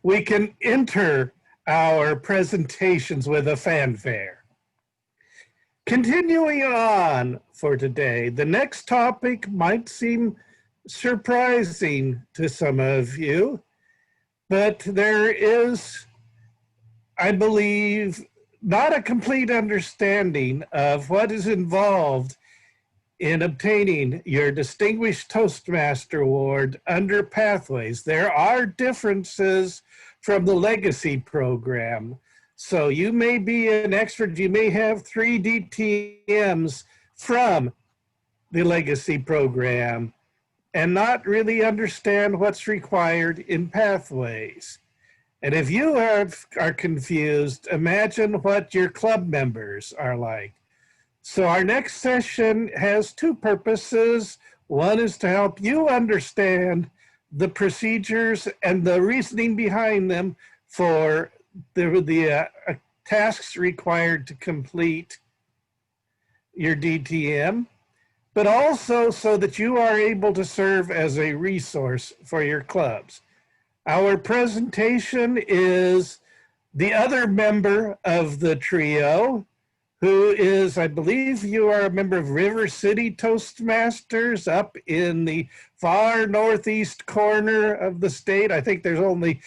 we can enter our presentations with a fanfare. Continuing on for today, the next topic might seem surprising to some of you, but there is, I believe, not a complete understanding of what is involved in obtaining your Distinguished Toastmaster Award under Pathways. There are differences from the Legacy program. So you may be an expert, you may have 3 DTMs from the Legacy program and not really understand what's required in Pathways. And if you are confused, imagine what your club members are like. So our next session has 2 purposes. One is to help you understand the procedures and the reasoning behind them for the tasks required to complete your DTM, but also so that you are able to serve as a resource for your clubs. Our presentation is the other member of the trio, who is, I believe you are a member of River City Toastmasters up in the far northeast corner of the state. I think there's only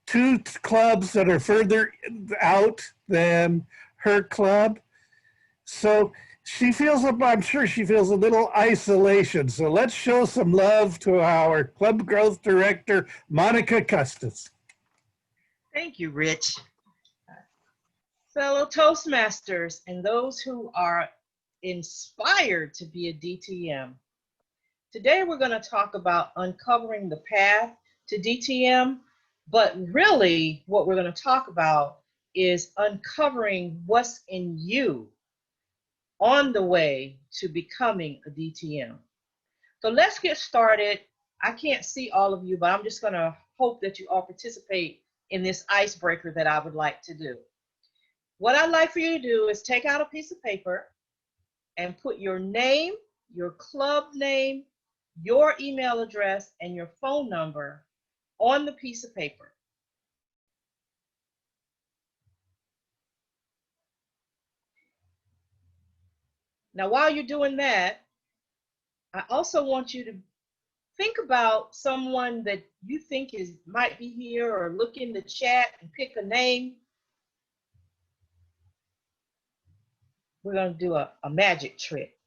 2 clubs that are further out than her club. So she feels, I'm sure she feels a little isolation. So let's show some love to our club growth director, Monica Custis. Thank you, Rich. Fellow Toastmasters and those who are inspired to be a DTM. Today we're going to talk about uncovering the path to DTM, but really what we're going to talk about is uncovering what's in you on the way to becoming a DTM. So let's get started. I can't see all of you, but I'm just going to hope that you all participate in this icebreaker that I would like to do. What I'd like for you to do is take out a piece of paper and put your name, your club name, your email address, and your phone number on the piece of paper. Now, while you're doing that, I also want you to think about someone that you think might be here, or look in the chat and pick a name. We're going to do a magic trick.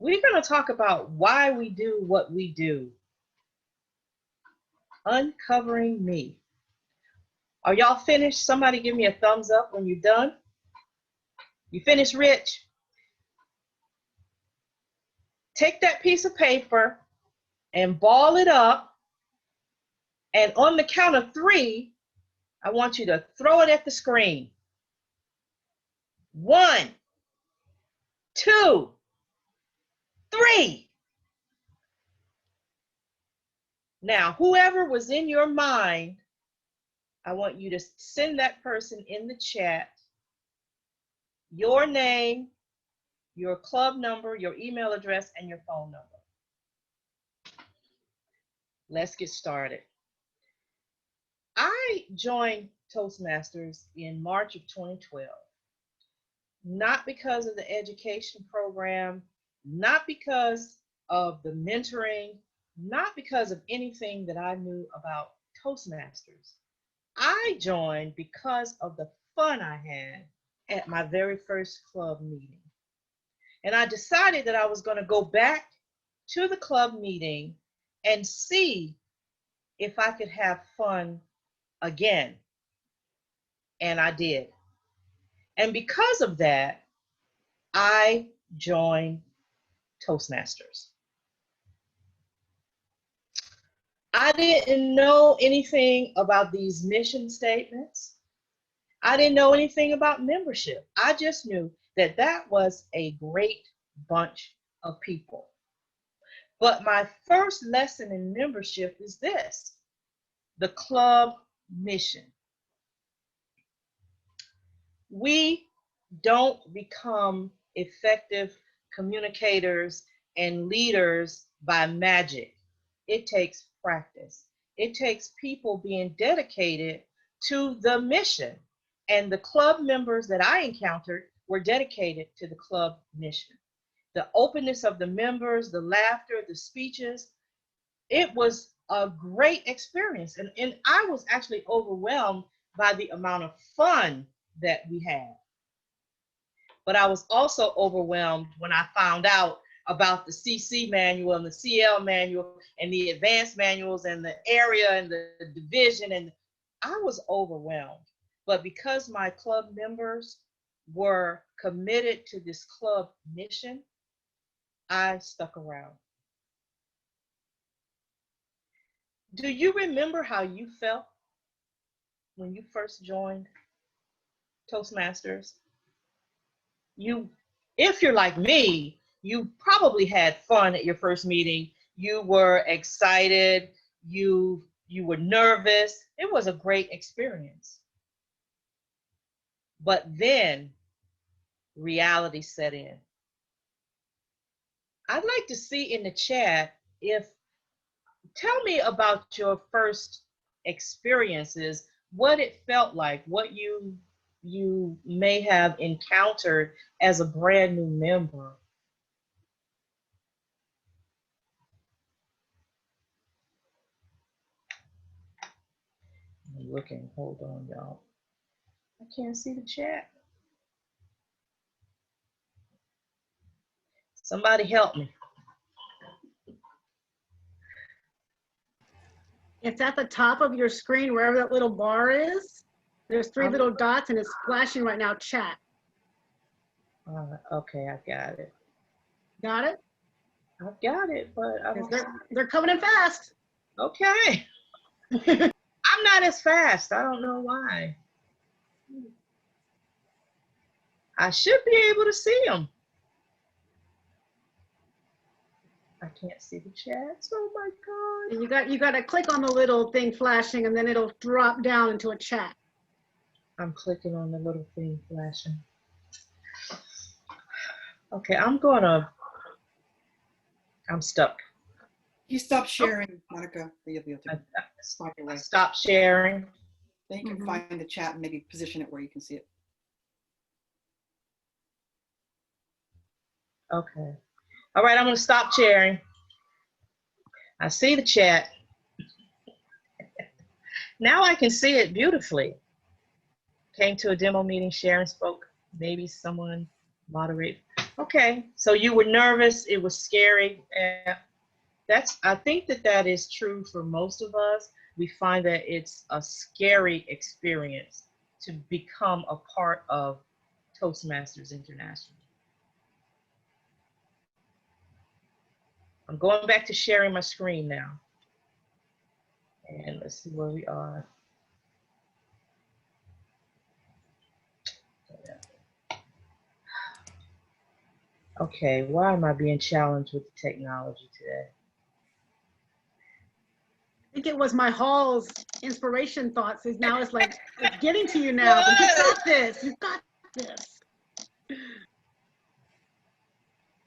We're going to talk about why we do what we do. Uncovering me. Are y'all finished? Somebody give me a thumbs up when you're done. You finished, Rich? Take that piece of paper and ball it up. And on the count of 3, I want you to throw it at the screen. 1, 2, 3. Now, whoever was in your mind, I want you to send that person in the chat your name, your club number, your email address, and your phone number. Let's get started. I joined Toastmasters in March of 2012, not because of the education program, not because of the mentoring, not because of anything that I knew about Toastmasters. I joined because of the fun I had at my very first club meeting. And I decided that I was going to go back to the club meeting and see if I could have fun again. And I did. And because of that, I joined Toastmasters. I didn't know anything about these mission statements. I didn't know anything about membership. I just knew that that was a great bunch of people. But my first lesson in membership is this: the club mission. We don't become effective communicators and leaders by magic. It takes practice. It takes people being dedicated to the mission. And the club members that I encountered were dedicated to the club mission. The openness of the members, the laughter, the speeches, it was a great experience. And I was actually overwhelmed by the amount of fun that we had. But I was also overwhelmed when I found out about the CC manual and the CL manual and the advanced manuals and the area and the division. And I was overwhelmed. But because my club members were committed to this club mission, I stuck around. Do you remember how you felt when you first joined Toastmasters? If you're like me, you probably had fun at your first meeting. You were excited. You were nervous. It was a great experience. But then reality set in. I'd like to see in the chat tell me about your first experiences, what it felt like, what you may have encountered as a brand new member. I'm looking, hold on, y'all. I can't see the chat. Somebody help me. It's at the top of your screen, wherever that little bar is. There's three little dots and it's flashing right now, chat. Okay, I got it. Got it? I've got it, but I don't. They're coming in fast. Okay. I'm not as fast. I don't know why. I should be able to see them. I can't see the chats. Oh my God. And you got to click on the little thing flashing and then it'll drop down into a chat. I'm clicking on the little thing flashing. Okay, I'm stuck. You stop sharing, Monica. You'll be able to find your way. Stop sharing. Then you can find the chat and maybe position it where you can see it. Okay. All right, I'm going to stop sharing. I see the chat. Now I can see it beautifully. Came to a demo meeting, Sharon spoke, maybe someone moderate. Okay, so you were nervous, it was scary. I think that is true for most of us. We find that it's a scary experience to become a part of Toastmasters International. I'm going back to sharing my screen now. And let's see where we are. Okay, why am I being challenged with the technology today? I think it was my Hall's inspiration thoughts. Now it's like, it's getting to you now. But you got this. You got this.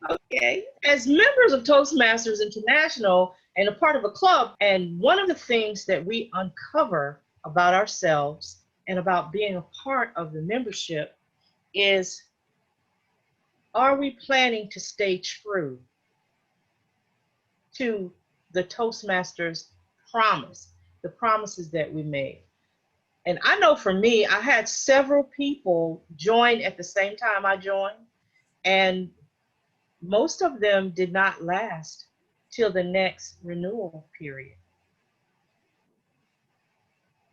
Okay. As members of Toastmasters International and a part of a club, and one of the things that we uncover about ourselves and about being a part of the membership is, are we planning to stay true to the Toastmasters promise, the promises that we made? And I know for me, I had several people join at the same time I joined, and most of them did not last till the next renewal period.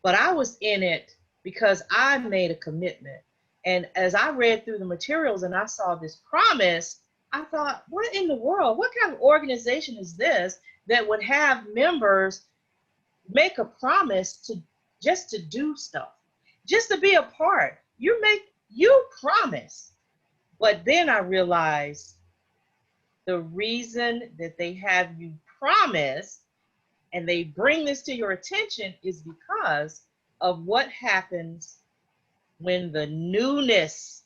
But I was in it because I made a commitment. And as I read through the materials and I saw this promise, I thought, what in the world? What kind of organization is this that would have members make a promise to just to do stuff, just to be a part? You promise. But then I realized the reason that they have you promise and they bring this to your attention is because of what happens when the newness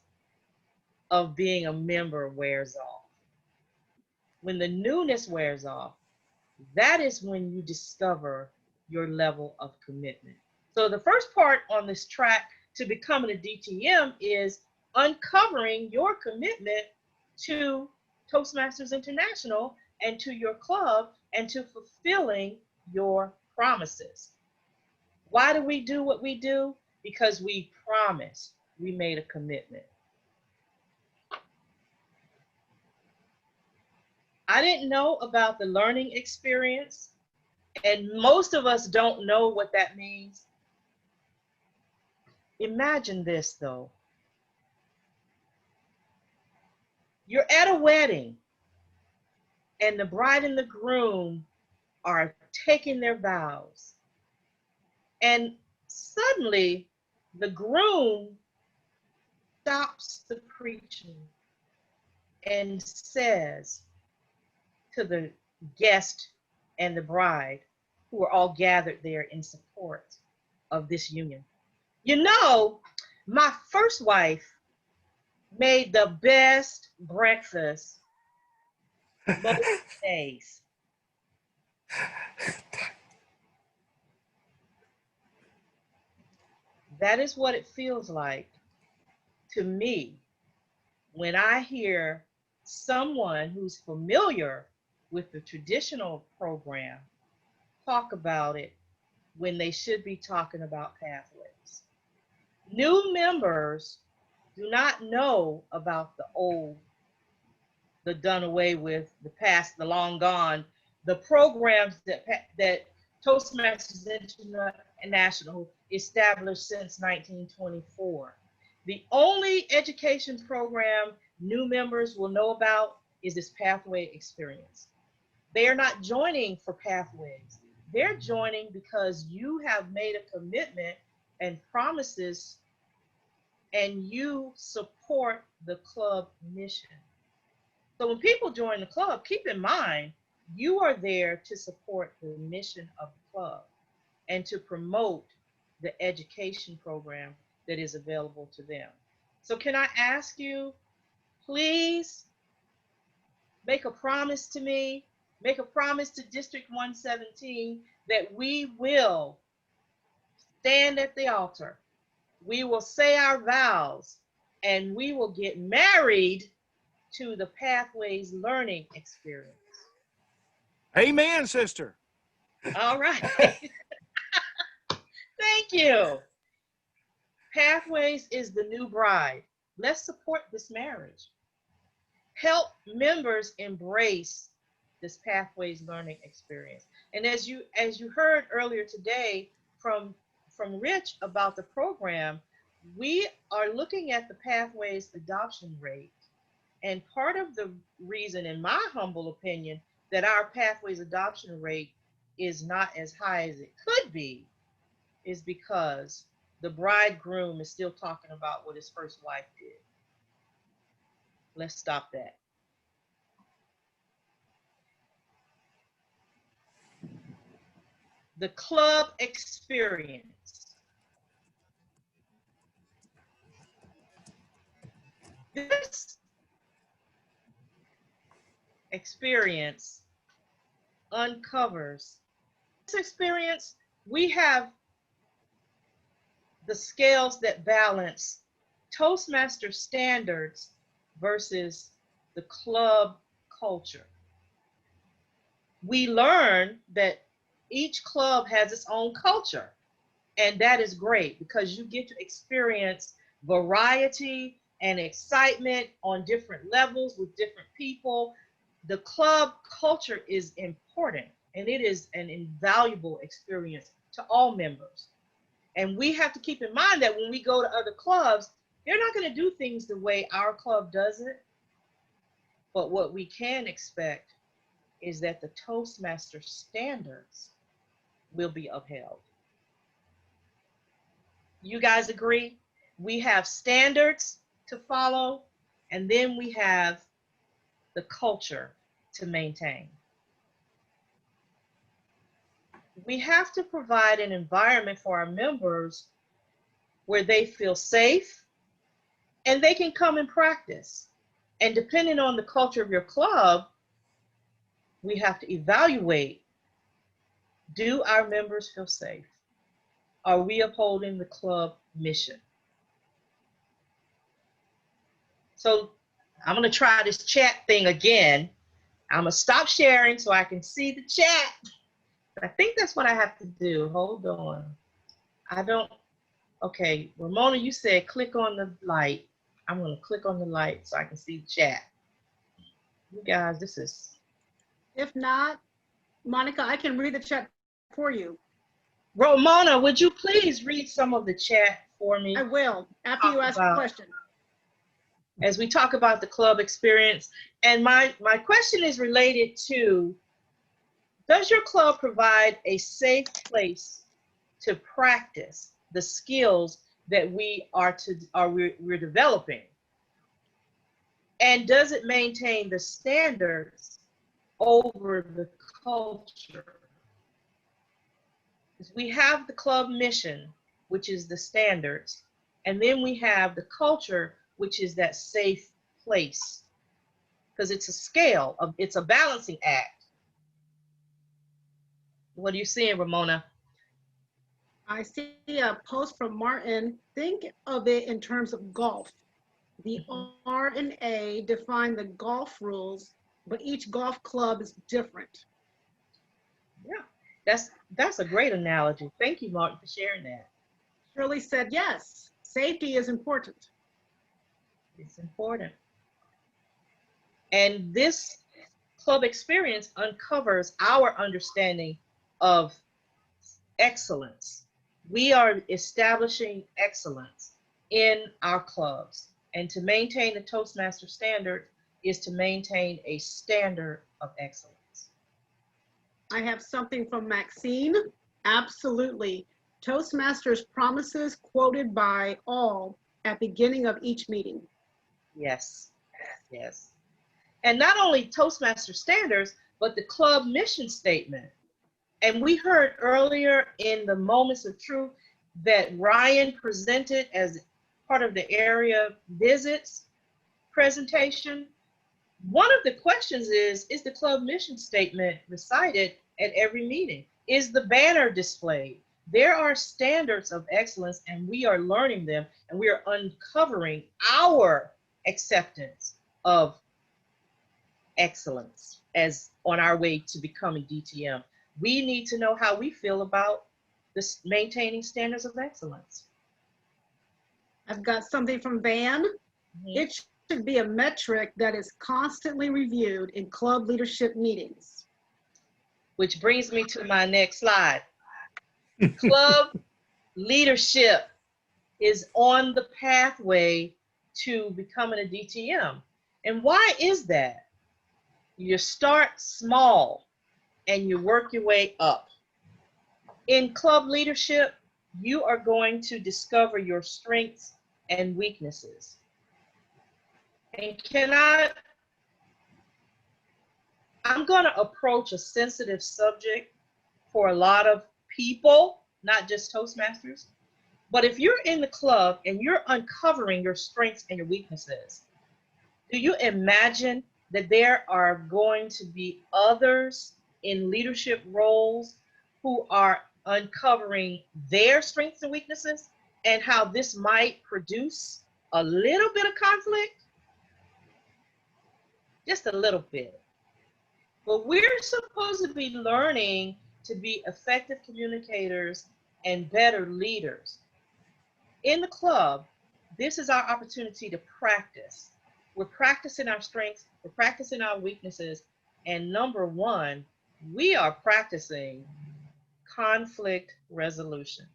of being a member wears off. When the newness wears off, that is when you discover your level of commitment. So the first part on this track to becoming a DTM is uncovering your commitment to Toastmasters International and to your club and to fulfilling your promises. Why do we do what we do? Because we promised, we made a commitment. I didn't know about the learning experience, and most of us don't know what that means. Imagine this though. You're at a wedding and the bride and the groom are taking their vows. And suddenly the groom stops the preaching and says to the guest and the bride, who are all gathered there in support of this union, you know, my first wife made the best breakfast most days. That is what it feels like to me when I hear someone who's familiar with the traditional program talk about it when they should be talking about pathways. New members do not know about the old, the done away with, the past, the long gone, the programs that Toastmasters International established since 1924. The only education program new members will know about is this pathway experience. They are not joining for pathways. They're joining because you have made a commitment and promises and you support the club mission. So when people join the club, keep in mind, you are there to support the mission of the club and to promote the education program that is available to them. So can I ask you, please make a promise to me, make a promise to District 117 that we will stand at the altar, we will say our vows, and we will get married to the Pathways learning experience. Amen, sister. All right. Thank you. Pathways is the new bride. Let's support this marriage. Help members embrace this Pathways learning experience. And as you heard earlier today from Rich about the program, we are looking at the Pathways adoption rate. And part of the reason, in my humble opinion, that our Pathways adoption rate is not as high as it could be is because the bridegroom is still talking about what his first wife did. Let's stop that. The club experience. This experience uncovers. This experience, we have the scales that balance Toastmaster standards versus the club culture. We learn that each club has its own culture, and that is great because you get to experience variety and excitement on different levels with different people. The club culture is important, and it is an invaluable experience to all members. And we have to keep in mind that when we go to other clubs, they're not going to do things the way our club does it. But what we can expect is that the Toastmaster standards will be upheld. You guys agree? We have standards to follow, and then we have the culture to maintain. We have to provide an environment for our members where they feel safe, and they can come and practice. And depending on the culture of your club, we have to evaluate, do our members feel safe? Are we upholding the club mission? So I'm gonna try this chat thing again. I'm gonna stop sharing so I can see the chat. I think that's what I have to do. Hold on. I don't, okay, Ramona, you said click on the light. I'm gonna click on the light so I can see the chat. You guys, this is. If not, Monica, I can read the chat for you. Ramona, would you please read some of the chat for me? I will, after you ask a question. As we talk about the club experience. And my question is related to, does your club provide a safe place to practice the skills that we're developing? And does it maintain the standards over the culture? We have the club mission, which is the standards, and then we have the culture, which is that safe place, because it's a scale of, it's a balancing act. What are you seeing, Ramona? I see a post from Martin. Think of it in terms of golf. The R and A define the golf rules, but each golf club is different. Yeah, that's a great analogy. Thank you, Martin, for sharing that. Shirley said, yes, safety is important. It's important. And this club experience uncovers our understanding of excellence. We are establishing excellence in our clubs. And to maintain the Toastmaster standard is to maintain a standard of excellence. I have something from Maxine. Absolutely. Toastmasters promises quoted by all at beginning of each meeting. Yes, yes. And not only Toastmaster standards, but the club mission statement. And we heard earlier in the Moments of Truth that Ryan presented as part of the area visits presentation. One of the questions is the club mission statement recited at every meeting? Is the banner displayed? There are standards of excellence, and we are learning them, and we are uncovering our acceptance of excellence as on our way to becoming DTM. We need to know how we feel about this maintaining standards of excellence. I've got something from Van. It should be a metric that is constantly reviewed in club leadership meetings. Which brings me to my next slide. Club leadership is on the pathway to becoming a DTM. And why is that? You start small and you work your way up. In club leadership, you are going to discover your strengths and weaknesses. And I'm going to approach a sensitive subject for a lot of people, not just Toastmasters. But if you're in the club and you're uncovering your strengths and your weaknesses, do you imagine that there are going to be others in leadership roles who are uncovering their strengths and weaknesses, and how this might produce a little bit of conflict? Just a little bit. But we're supposed to be learning to be effective communicators and better leaders. In the club, this is our opportunity to practice. We're practicing our strengths, we're practicing our weaknesses, and number one, we are practicing conflict resolution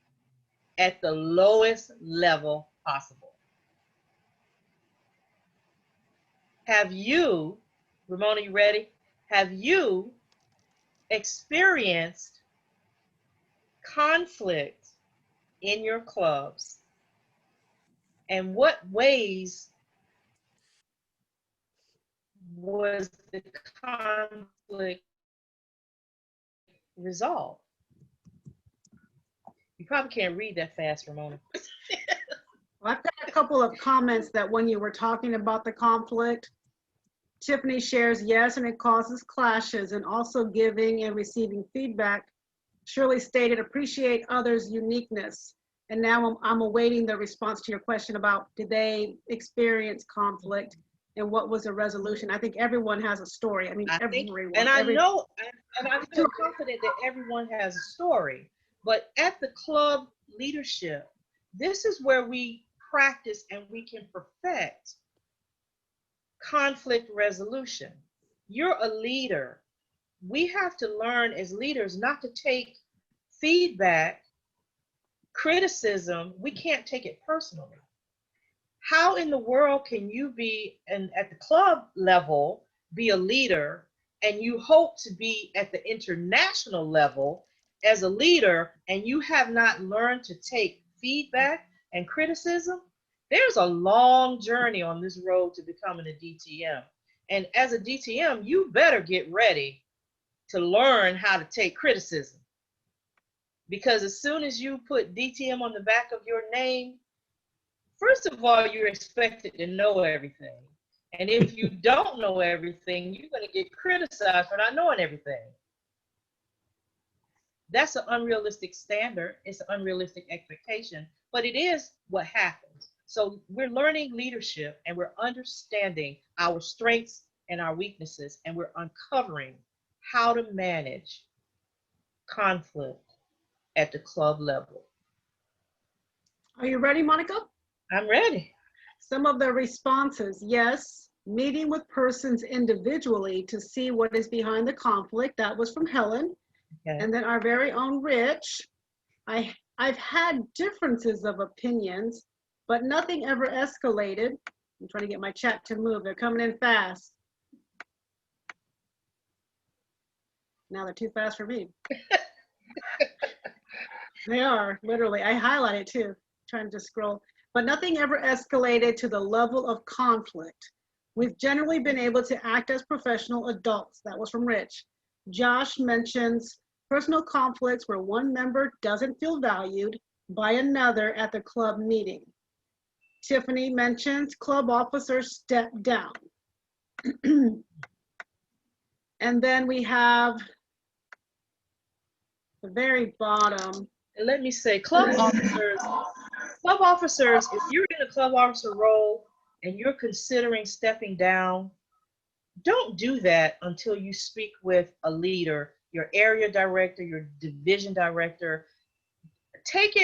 at the lowest level possible. Have you, Ramona, you ready? Have you experienced conflict in your clubs? And what ways was the conflict resolved? You probably can't read that fast, Ramona. Well, I've got a couple of comments that when you were talking about the conflict, Tiffany shares, yes, and it causes clashes, and also giving and receiving feedback. Shirley stated, appreciate others' uniqueness. And now I'm awaiting the response to your question about, did they experience conflict and what was the resolution? I think everyone has a story. I mean, everyone. And I know, and I feel confident that everyone has a story, but at the club leadership, this is where we practice and we can perfect conflict resolution. You're a leader. We have to learn as leaders not to take feedback, criticism, we can't take it personally. How in the world can you be at the club level, be a leader, and you hope to be at the international level as a leader, and you have not learned to take feedback and criticism? There's a long journey on this road to becoming a DTM. And as a DTM, you better get ready to learn how to take criticism. Because as soon as you put DTM on the back of your name, first of all, you're expected to know everything. And if you don't know everything, you're going to get criticized for not knowing everything. That's an unrealistic standard. It's an unrealistic expectation, but it is what happens. So we're learning leadership and we're understanding our strengths and our weaknesses, and we're uncovering how to manage conflict at the club level. Are you ready, Monica? I'm ready. Some of the responses, yes, meeting with persons individually to see what is behind the conflict. That was from Helen. Okay. And then our very own Rich. I've had differences of opinions, but nothing ever escalated. I'm trying to get my chat to move. They're coming in fast. Now they're too fast for me. They are, literally. I highlight it too, trying to scroll. But nothing ever escalated to the level of conflict. We've generally been able to act as professional adults. That was from Rich. Josh mentions personal conflicts where one member doesn't feel valued by another at the club meeting. Tiffany mentions club officers step down. And then we have the very bottom. And let me say, club officers, if you're in a club officer role and you're considering stepping down, don't do that until you speak with a leader, your area director, your division director. Take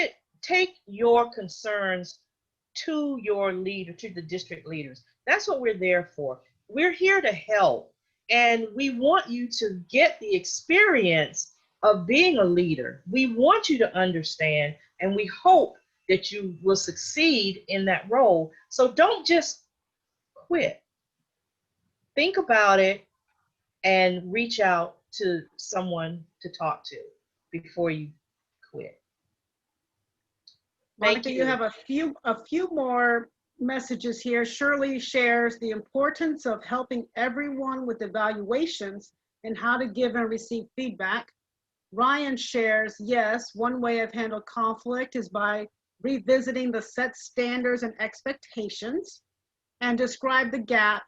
your concerns to your leader, to the district leaders. That's what we're there for. We're here to help, and we want you to get the experience of being a leader. We want you to understand, and we hope that you will succeed in that role. So don't just quit. Think about it and reach out to someone to talk to before you quit. Monica, you have a few more messages here. Shirley shares the importance of helping everyone with evaluations and how to give and receive feedback. Ryan shares, yes, one way I've handled conflict is by revisiting the set standards and expectations and describe the gap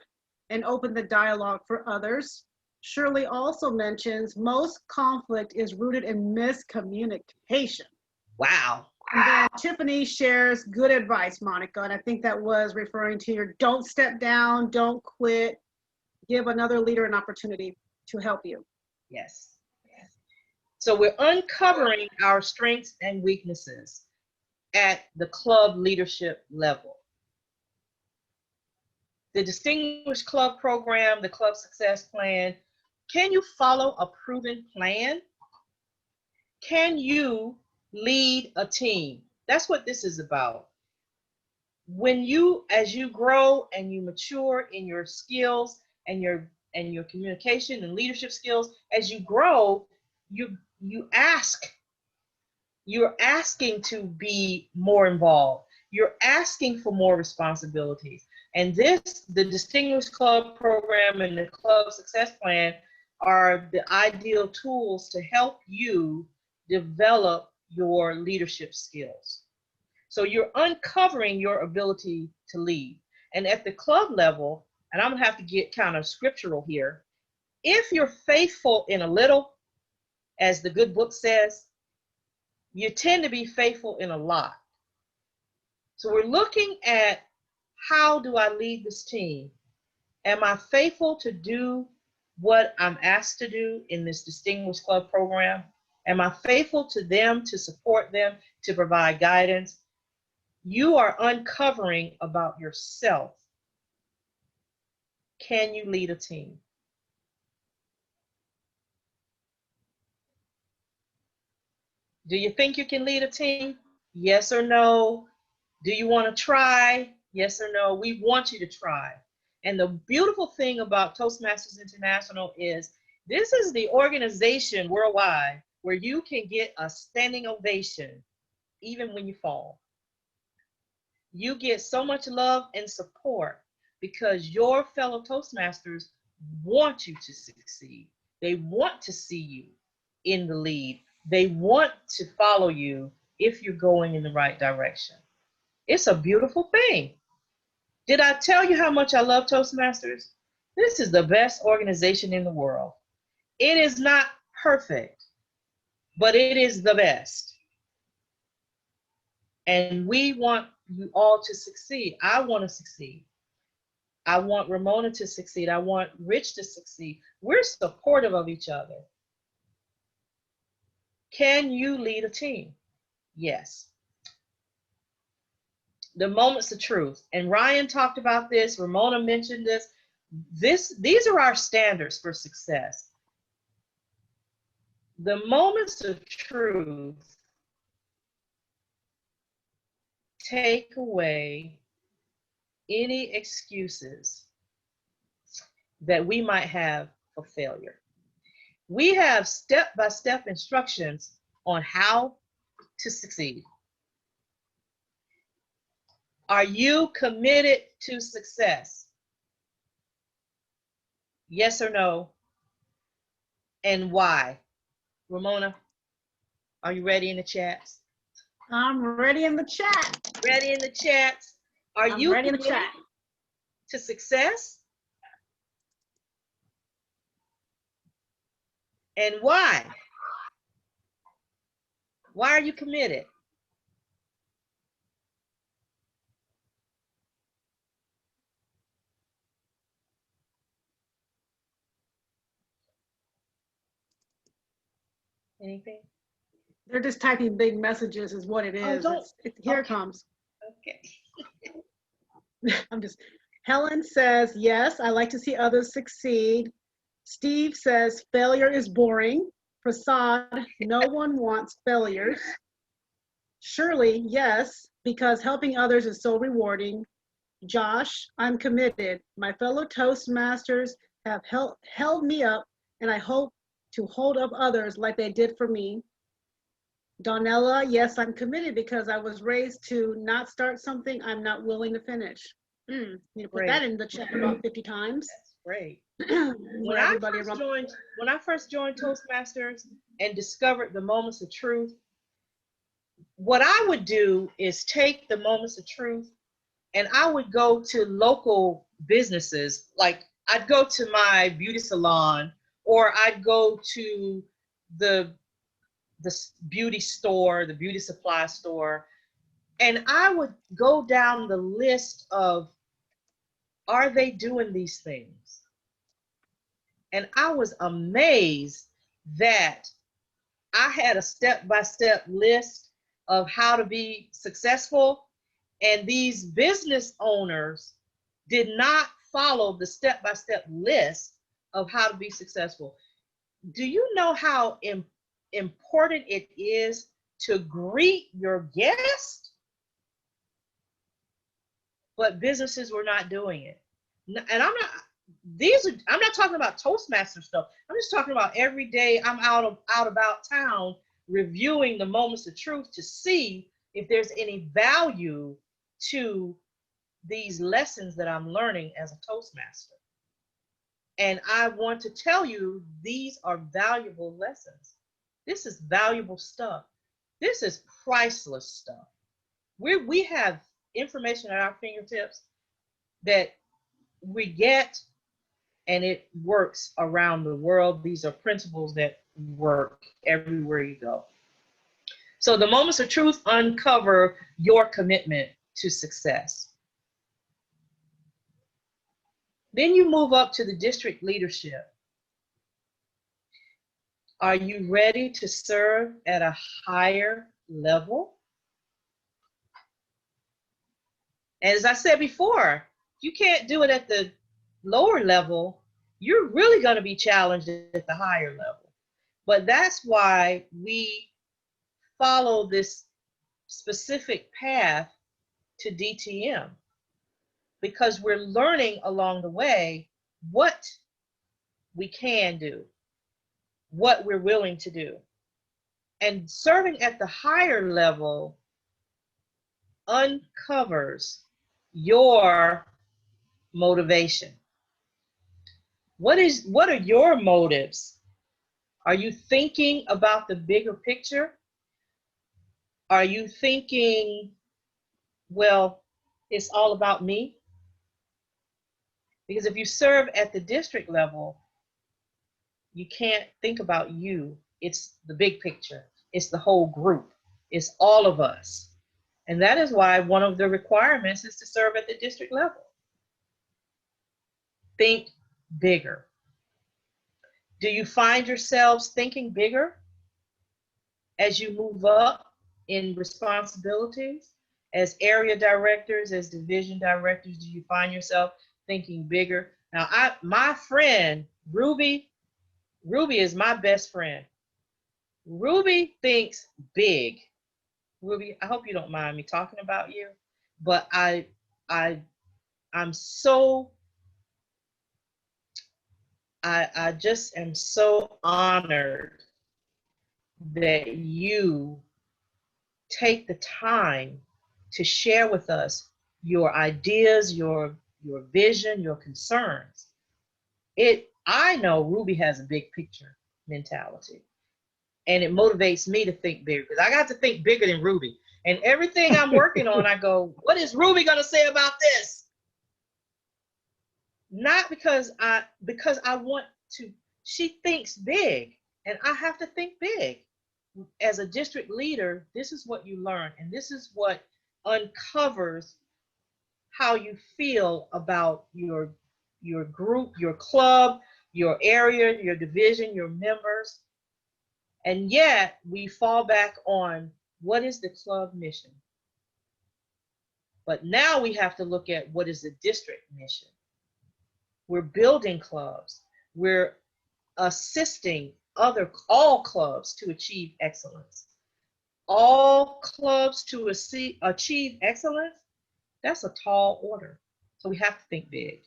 and open the dialogue for others. Shirley also mentions most conflict is rooted in miscommunication. Wow. And then Tiffany shares good advice, Monica, and I think that was referring to your don't step down, don't quit, give another leader an opportunity to help you. Yes. So we're uncovering our strengths and weaknesses at the club leadership level. The Distinguished Club Program, the Club Success Plan, can you follow a proven plan? Can you lead a team? That's what this is about. As you grow and you mature in your skills and your communication and leadership skills, as you grow, you're asking to be more involved. You're asking for more responsibilities. And the Distinguished Club Program and the Club Success Plan are the ideal tools to help you develop your leadership skills. So you're uncovering your ability to lead. And at the club level, and I'm gonna have to get kind of scriptural here, if you're faithful in a little, as the good book says, you tend to be faithful in a lot. So we're looking at, how do I lead this team? Am I faithful to do what I'm asked to do in this Distinguished Club program? Am I faithful to them, to support them, to provide guidance? You are uncovering about yourself. Can you lead a team? Do you think you can lead a team? Yes or no? Do you want to try? Yes or no? We want you to try. And the beautiful thing about Toastmasters International is this is the organization worldwide where you can get a standing ovation even when you fall. You get so much love and support because your fellow Toastmasters want you to succeed. They want to see you in the lead. They want to follow you if you're going in the right direction. It's a beautiful thing. Did I tell you how much I love Toastmasters? This is the best organization in the world. It is not perfect, but it is the best. And we want you all to succeed. I want to succeed. I want Ramona to succeed. I want Rich to succeed. We're supportive of each other. Can you lead a team? Yes. The moments of truth. And Ryan talked about this. Ramona mentioned this. These are our standards for success. The moments of truth take away any excuses that we might have for failure. We have step-by-step instructions on how to succeed. Are you committed to success? Yes or no? And why? Ramona, are you ready in the chats? I'm ready in the chat. Ready in the chats? Are I'm you ready in the committed chat. to success? And why? Why are you committed? Anything? They're just typing big messages is what it Oh, is. don't. Here it Okay. comes. Okay. I'm just, Helen says, yes, I like to see others succeed. Steve says, failure is boring. Prasad, no one wants failures. Shirley, yes, because helping others is so rewarding. Josh, I'm committed. My fellow Toastmasters have held me up, and I hope to hold up others like they did for me. Donella, yes, I'm committed because I was raised to not start something I'm not willing to finish. You need to put that in the chat about 50 times. That's great. For When everybody I first joined Toastmasters and discovered the moments of truth, what I would do is take the moments of truth and I would go to local businesses. Like I'd go to my beauty salon, or I'd go to the beauty store, the beauty supply store, and I would go down the list of, are they doing these things? And I was amazed that I had a step-by-step list of how to be successful, and these business owners did not follow the step-by-step list of how to be successful. Do you know how important it is to greet your guest? But businesses were not doing it. And I'm not talking about Toastmaster stuff. I'm just talking about every day I'm out about town reviewing the moments of truth to see if there's any value to these lessons that I'm learning as a Toastmaster. And I want to tell you, these are valuable lessons. This is valuable stuff. This is priceless stuff. We have information at our fingertips that we get, and it works around the world. These are principles that work everywhere you go. So the moments of truth uncover your commitment to success. Then you move up to the district leadership. Are you ready to serve at a higher level? As I said before, you can't do it at the lower level. You're really going to be challenged at the higher level. But that's why we follow this specific path to DTM, because we're learning along the way what we can do, what we're willing to do. And serving at the higher level uncovers your motivation. What are your motives? Are you thinking about the bigger picture? Are you thinking, well, it's all about me? Because if you serve at the district level, you can't think about you. It's the big picture. It's the whole group. It's all of us. And that is why one of the requirements is to serve at the district level. Think bigger. Do you find yourselves thinking bigger as you move up in responsibilities? As area directors, as division directors, do you find yourself thinking bigger? Now, my friend, Ruby is my best friend. Ruby thinks big. Ruby, I hope you don't mind me talking about you, but I'm so, I just am so honored that you take the time to share with us your ideas, your vision, your concerns. I know Ruby has a big picture mentality, and it motivates me to think bigger, because I got to think bigger than Ruby. And everything I'm working on, I go, what is Ruby gonna say about this? Not because I want to, she thinks big, and I have to think big. As a district leader, this is what you learn, and this is what uncovers how you feel about your group, your club, your area, your division, your members. And yet we fall back on, what is the club mission? But now we have to look at, what is the district mission? We're building clubs. We're assisting all clubs to achieve excellence. All clubs to achieve excellence, that's a tall order. So we have to think big.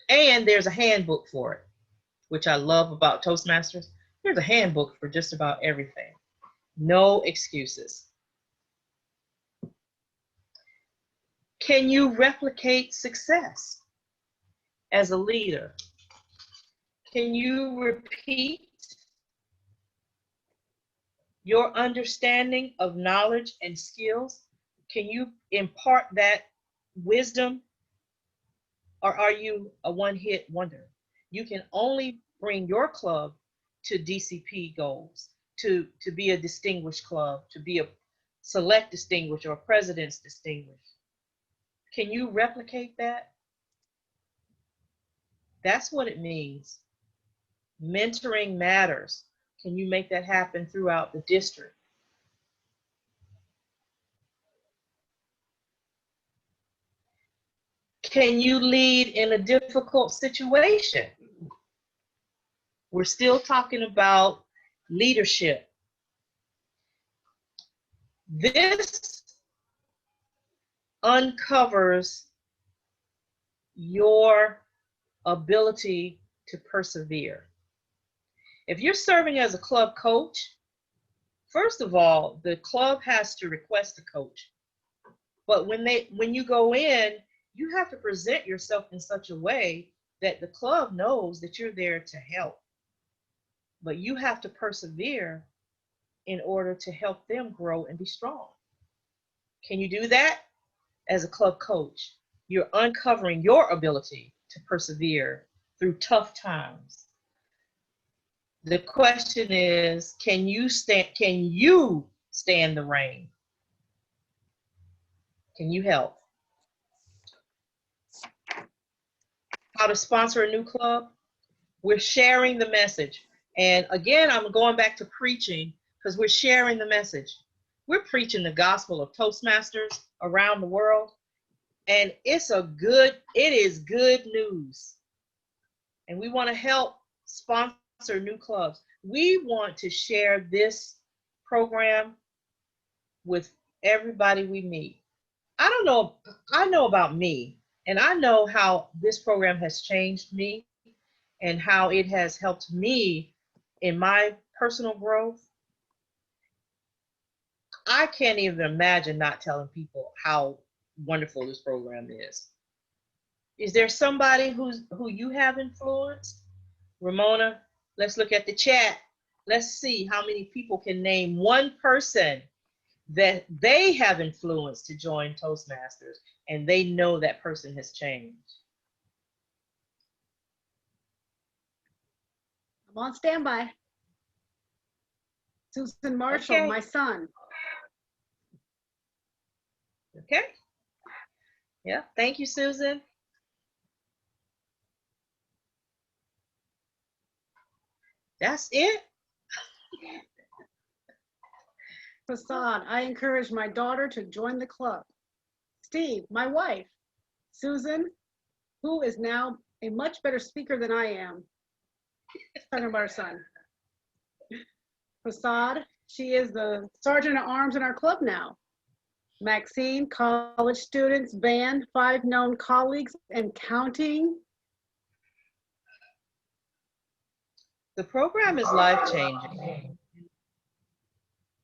And there's a handbook for it, which I love about Toastmasters. There's a handbook for just about everything. No excuses. Can you replicate success as a leader? Can you repeat your understanding of knowledge and skills? Can you impart that wisdom? Or are you a one-hit wonder? You can only bring your club to DCP goals, to be a distinguished club, to be a select distinguished or president's distinguished. Can you replicate that? That's what it means. Mentoring matters. Can you make that happen throughout the district? Can you lead in a difficult situation? We're still talking about leadership. This uncovers your ability to persevere. If you're serving as a club coach, first of all, the club has to request a coach. But when you go in, you have to present yourself in such a way that the club knows that you're there to help. But you have to persevere in order to help them grow and be strong. Can you do that? As a club coach, you're uncovering your ability to persevere through tough times. The question is, can you stand the rain? Can you help? How to sponsor a new club? We're sharing the message. And again, I'm going back to preaching because we're sharing the message. We're preaching the gospel of Toastmasters around the world. And it is good news. And we want to help sponsor new clubs. We want to share this program with everybody we meet. I know about me, and I know how this program has changed me and how it has helped me in my personal growth. I can't even imagine not telling people how wonderful this program is. Is there somebody who you have influenced? Ramona, let's look at the chat. Let's see how many people can name one person that they have influenced to join Toastmasters and they know that person has changed. I'm on standby. Susan Marshall, Okay. my son. Okay. Yeah, thank you, Susan. That's it. Facade, I encourage my daughter to join the club. Steve, my wife. Susan, who is now a much better speaker than I am. Talking about her son. Facade, she is the sergeant at arms in our club now. Maxine, college students, band, 5 known colleagues and counting. The program is life-changing.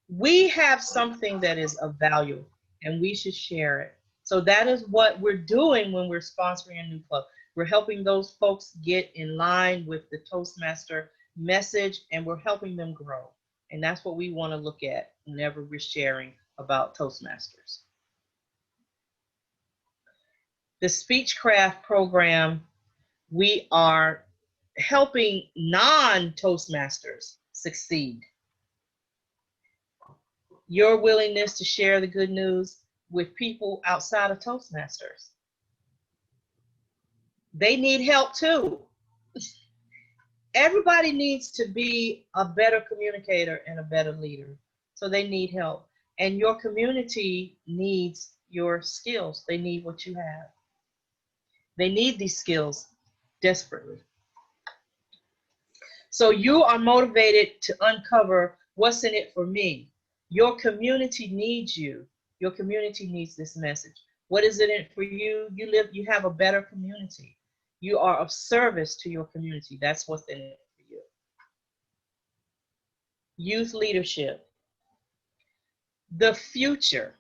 We have something that is of value and we should share it. So that is what we're doing when we're sponsoring a new club. We're helping those folks get in line with the Toastmaster message and we're helping them grow. And that's what we want to look at whenever we're sharing about Toastmasters. The Speechcraft program, we are helping non-Toastmasters succeed. Your willingness to share the good news with people outside of Toastmasters. They need help too. Everybody needs to be a better communicator and a better leader. So they need help. And your community needs your skills. They need what you have. They need these skills desperately. So you are motivated to uncover what's in it for me. Your community needs you. Your community needs this message. What is it in it for you? You have a better community. You are of service to your community. That's what's in it for you. Youth leadership. The future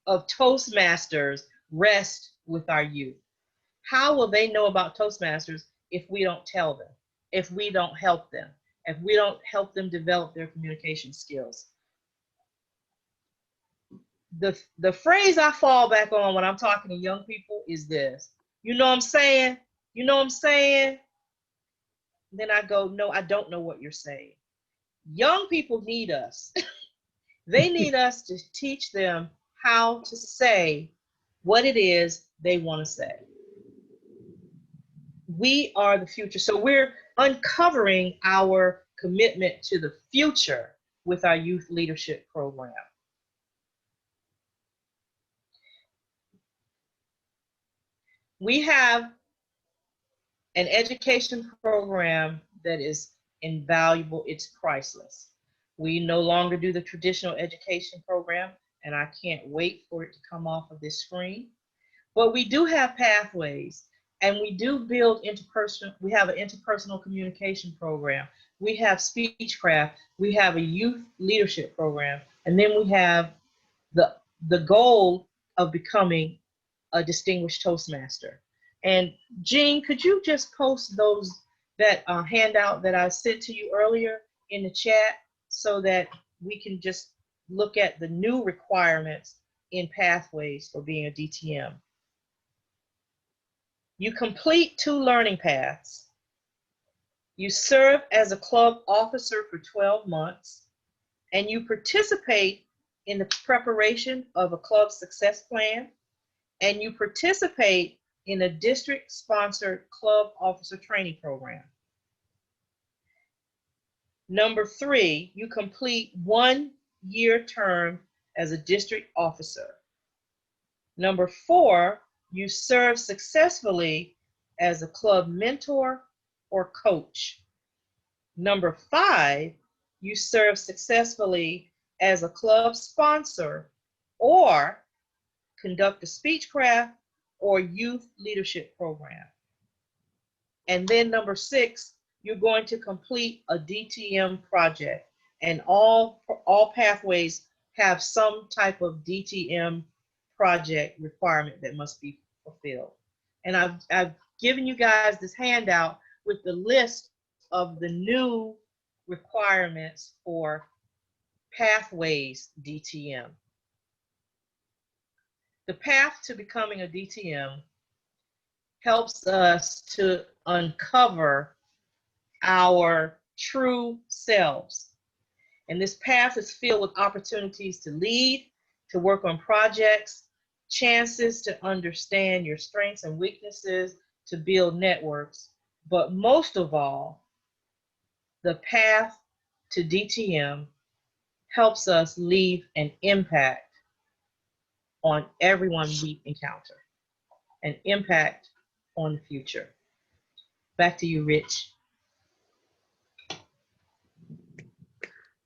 of Toastmasters rests with our youth. How will they know about Toastmasters if we don't tell them, if we don't help them, if we don't help them develop their communication skills? The phrase I fall back on when I'm talking to young people is this: you know what I'm saying? You know what I'm saying? Then I go, no, I don't know what you're saying. Young people need us. They need us to teach them how to say what it is they want to say. We are the future. So we're uncovering our commitment to the future with our youth leadership program. We have an education program that is invaluable. It's priceless. We no longer do the traditional education program, and I can't wait for it to come off of this screen. But we do have pathways, and we do build interpersonal. We have an interpersonal communication program. We have Speechcraft. We have a youth leadership program, and then we have the goal of becoming a distinguished Toastmaster. And Jean, could you just post that handout that I sent to you earlier in the chat so that we can just look at the new requirements in pathways for being a DTM. You complete 2 learning paths. You serve as a club officer for 12 months, and you participate in the preparation of a club success plan, and you participate in a district-sponsored club officer training program. Number 3, you complete 1-year term as a district officer. Number 4, you serve successfully as a club mentor or coach. Number 5, you serve successfully as a club sponsor or conduct a speechcraft or youth leadership program. And then number 6, you're going to complete a DTM project. And all pathways have some type of DTM project requirement that must be fulfilled. And I've given you guys this handout with the list of the new requirements for pathways DTM. The path to becoming a DTM helps us to uncover our true selves. And this path is filled with opportunities to lead, to work on projects, chances to understand your strengths and weaknesses, to build networks. But most of all, the path to DTM helps us leave an impact on everyone we encounter, an impact on the future. Back to you, Rich.